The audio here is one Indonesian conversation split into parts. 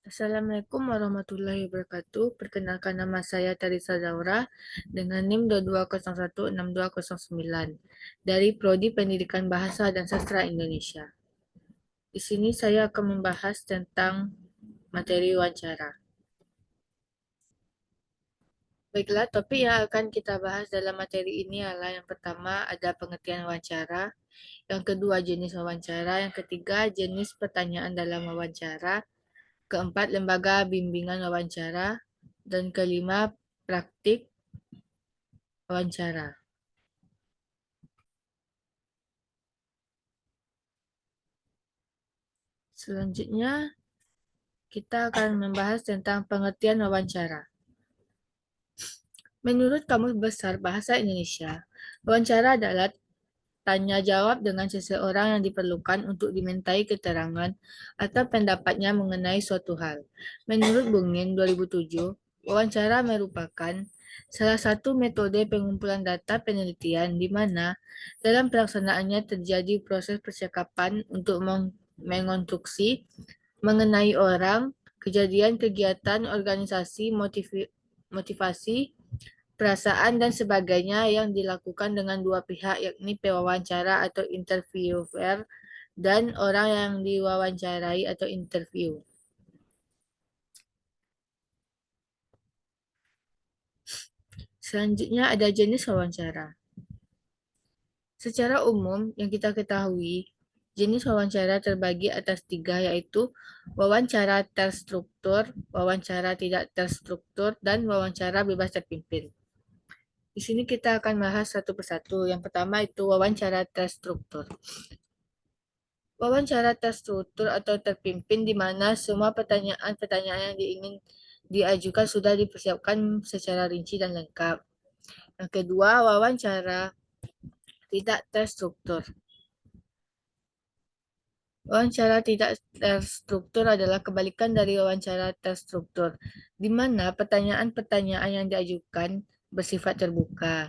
Assalamualaikum warahmatullahi wabarakatuh. Perkenalkan nama saya Tarisa Zaura dengan NIM 22016209 dari Prodi Pendidikan Bahasa dan Sastra Indonesia. Di sini saya akan membahas tentang materi wawancara. Baiklah, topik yang akan kita bahas dalam materi ini adalah yang pertama ada pengertian wawancara, yang kedua jenis wawancara, yang ketiga jenis pertanyaan dalam wawancara, keempat, lembaga bimbingan wawancara. Dan kelima, praktik wawancara. Selanjutnya, kita akan membahas tentang pengertian wawancara. Menurut Kamus Besar Bahasa Indonesia, wawancara adalah tanya jawab dengan seseorang yang diperlukan untuk dimintai keterangan atau pendapatnya mengenai suatu hal. Menurut Bungin 2007, wawancara merupakan salah satu metode pengumpulan data penelitian di mana dalam pelaksanaannya terjadi proses percakapan untuk mengonstruksi mengenai orang, kejadian, kegiatan, organisasi, motivasi, perasaan, dan sebagainya yang dilakukan dengan dua pihak, yakni pewawancara atau interviewer dan orang yang diwawancarai atau interview. Selanjutnya ada jenis wawancara. Secara umum yang kita ketahui, jenis wawancara terbagi atas tiga, yaitu wawancara terstruktur, wawancara tidak terstruktur, dan wawancara bebas terpimpin. Di sini kita akan bahas satu persatu. Yang pertama itu wawancara terstruktur. Wawancara terstruktur atau terpimpin di mana semua pertanyaan-pertanyaan yang ingin diajukan sudah dipersiapkan secara rinci dan lengkap. Yang kedua, wawancara tidak terstruktur. Wawancara tidak terstruktur adalah kebalikan dari wawancara terstruktur, di mana pertanyaan-pertanyaan yang diajukan bersifat terbuka.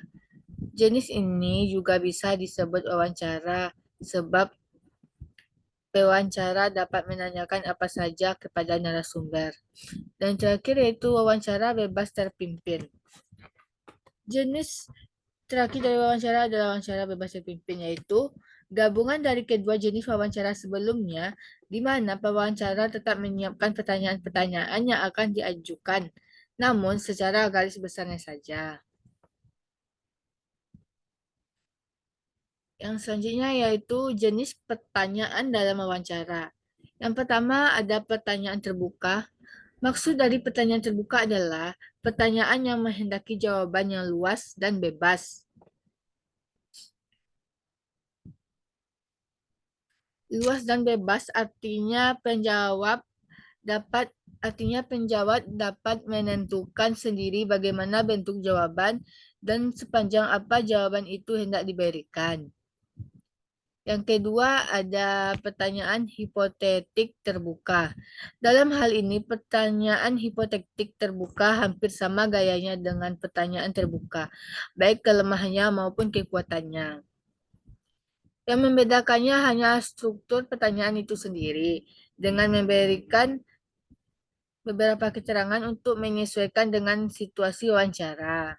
Jenis ini juga bisa disebut wawancara sebab pewawancara dapat menanyakan apa saja kepada narasumber. Dan terakhir yaitu wawancara bebas terpimpin. Jenis terakhir dari wawancara adalah wawancara bebas terpimpin, yaitu gabungan dari kedua jenis wawancara sebelumnya, di mana pewawancara tetap menyiapkan pertanyaan-pertanyaan yang akan diajukan, namun secara garis besarnya saja. Yang selanjutnya yaitu jenis pertanyaan dalam wawancara. Yang pertama ada pertanyaan terbuka. Maksud dari pertanyaan terbuka adalah pertanyaan yang menghendaki jawaban yang luas dan bebas. Luas dan bebas artinya penjawab dapat menentukan sendiri bagaimana bentuk jawaban dan sepanjang apa jawaban itu hendak diberikan. Yang kedua ada pertanyaan hipotetik terbuka. Dalam hal ini pertanyaan hipotetik terbuka hampir sama gayanya dengan pertanyaan terbuka, baik kelemahannya maupun kekuatannya. Yang membedakannya hanya struktur pertanyaan itu sendiri, dengan memberikan beberapa keterangan untuk menyesuaikan dengan situasi wawancara.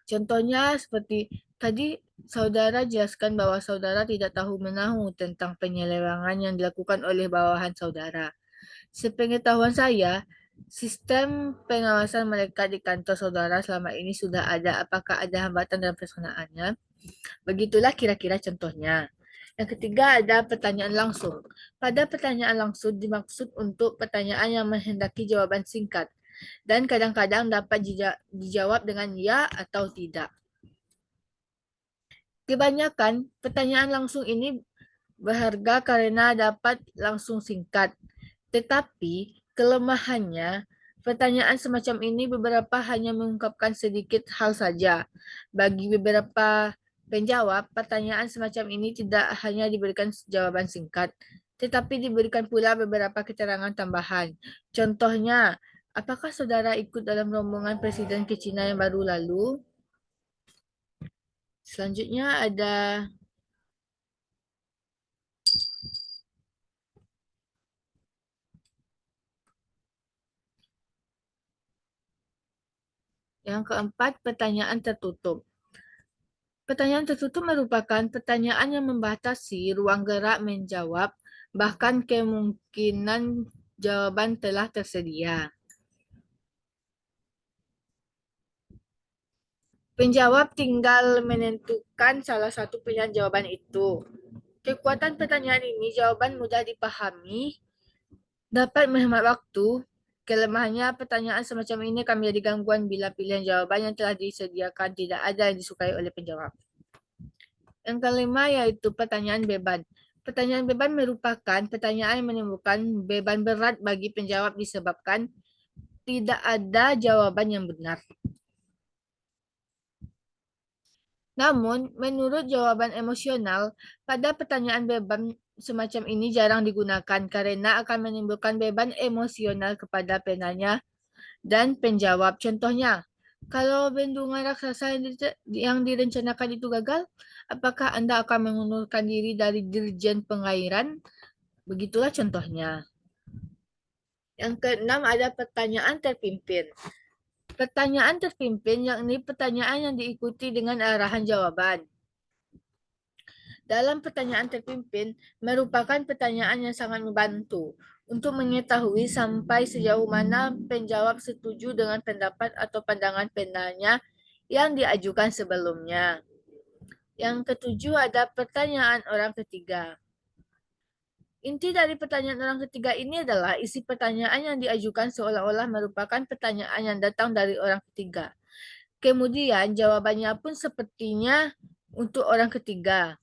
Contohnya seperti tadi saudara jelaskan bahwa saudara tidak tahu menahu tentang penyelewengan yang dilakukan oleh bawahan saudara. Sepengetahuan saya, sistem pengawasan mereka di kantor saudara selama ini sudah ada. Apakah ada hambatan dalam pelaksanaannya? Begitulah kira-kira contohnya. Yang ketiga ada pertanyaan langsung. Pada pertanyaan langsung dimaksud untuk pertanyaan yang menghendaki jawaban singkat dan kadang-kadang dapat dijawab dengan ya atau tidak. Kebanyakan pertanyaan langsung ini berharga karena dapat langsung singkat. Tetapi kelemahannya, pertanyaan semacam ini beberapa hanya mengungkapkan sedikit hal saja. Bagi beberapa penjawab, pertanyaan semacam ini tidak hanya diberikan jawaban singkat, tetapi diberikan pula beberapa keterangan tambahan. Contohnya, apakah saudara ikut dalam rombongan presiden ke China yang baru lalu? Selanjutnya ada Yang keempat, pertanyaan tertutup. Pertanyaan tertutup merupakan pertanyaan yang membatasi ruang gerak menjawab, bahkan kemungkinan jawaban telah tersedia. Penjawab tinggal menentukan salah satu pilihan jawaban itu. Kekuatan pertanyaan ini, jawaban mudah dipahami, dapat menghemat waktu. Kelemahannya, pertanyaan semacam ini akan menjadi gangguan bila pilihan jawaban yang telah disediakan tidak ada yang disukai oleh penjawab. Yang kelima yaitu pertanyaan beban. Pertanyaan beban merupakan pertanyaan yang menimbulkan beban berat bagi penjawab disebabkan tidak ada jawaban yang benar. Namun, menurut jawaban emosional, pada pertanyaan beban semacam ini jarang digunakan karena akan menimbulkan beban emosional kepada penanya dan penjawab. Contohnya, kalau bendungan raksasa yang direncanakan itu gagal, apakah Anda akan mengundurkan diri dari Dirjen Pengairan? Begitulah contohnya. Yang keenam ada pertanyaan terpimpin. Pertanyaan terpimpin yakni pertanyaan yang diikuti dengan arahan jawaban. Dalam pertanyaan terpimpin merupakan pertanyaan yang sangat membantu untuk mengetahui sampai sejauh mana penjawab setuju dengan pendapat atau pandangan penanya yang diajukan sebelumnya. Yang ketujuh ada pertanyaan orang ketiga. Inti dari pertanyaan orang ketiga ini adalah isi pertanyaan yang diajukan seolah-olah merupakan pertanyaan yang datang dari orang ketiga. Kemudian jawabannya pun sepertinya untuk orang ketiga.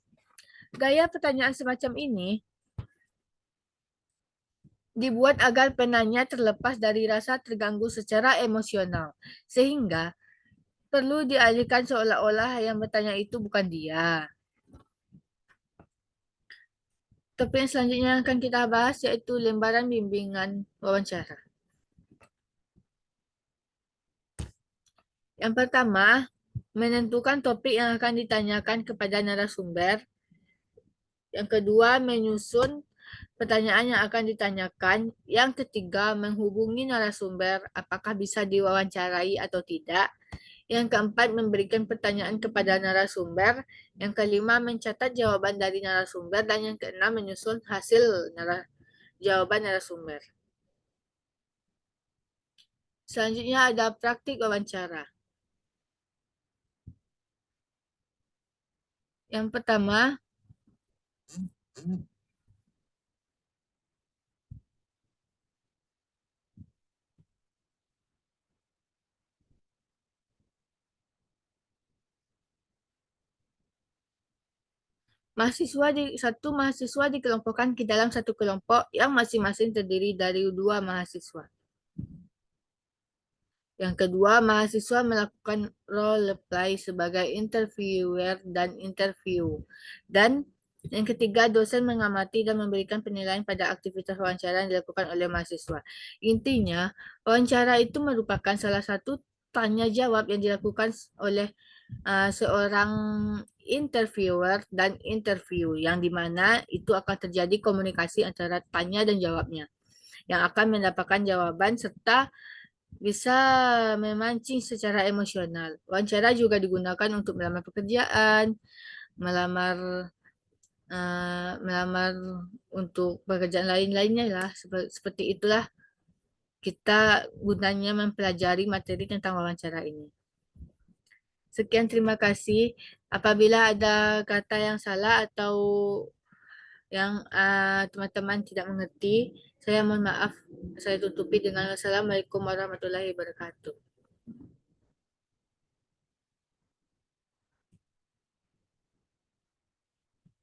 Gaya pertanyaan semacam ini dibuat agar penanya terlepas dari rasa terganggu secara emosional, sehingga perlu dialihkan seolah-olah yang bertanya itu bukan dia. Topik yang selanjutnya yang akan kita bahas yaitu lembaran bimbingan wawancara. Yang pertama, menentukan topik yang akan ditanyakan kepada narasumber. Yang kedua, menyusun pertanyaan yang akan ditanyakan. Yang ketiga, menghubungi narasumber apakah bisa diwawancarai atau tidak. Yang keempat, memberikan pertanyaan kepada narasumber. Yang kelima, mencatat jawaban dari narasumber. Dan yang keenam, menyusun hasil jawaban narasumber. Selanjutnya ada praktik wawancara. Yang pertama, satu mahasiswa dikelompokkan ke dalam satu kelompok yang masing-masing terdiri dari dua mahasiswa. Yang kedua, mahasiswa melakukan role play sebagai interviewer dan interview. Dan yang ketiga, dosen mengamati dan memberikan penilaian pada aktivitas wawancara yang dilakukan oleh mahasiswa. Intinya, wawancara itu merupakan salah satu tanya jawab yang dilakukan oleh seorang interviewer dan interview, yang dimana itu akan terjadi komunikasi antara tanya dan jawabnya, yang akan mendapatkan jawaban serta bisa memancing secara emosional. Wawancara juga digunakan untuk melamar pekerjaan, melamar melamar untuk pekerjaan lain-lainnya lah. Seperti itulah kita gunanya mempelajari materi tentang wawancara ini. Sekian, terima kasih. Apabila ada kata yang salah atau yang teman-teman tidak mengerti, saya mohon maaf. Saya tutupi dengan Assalamualaikum warahmatullahi wabarakatuh.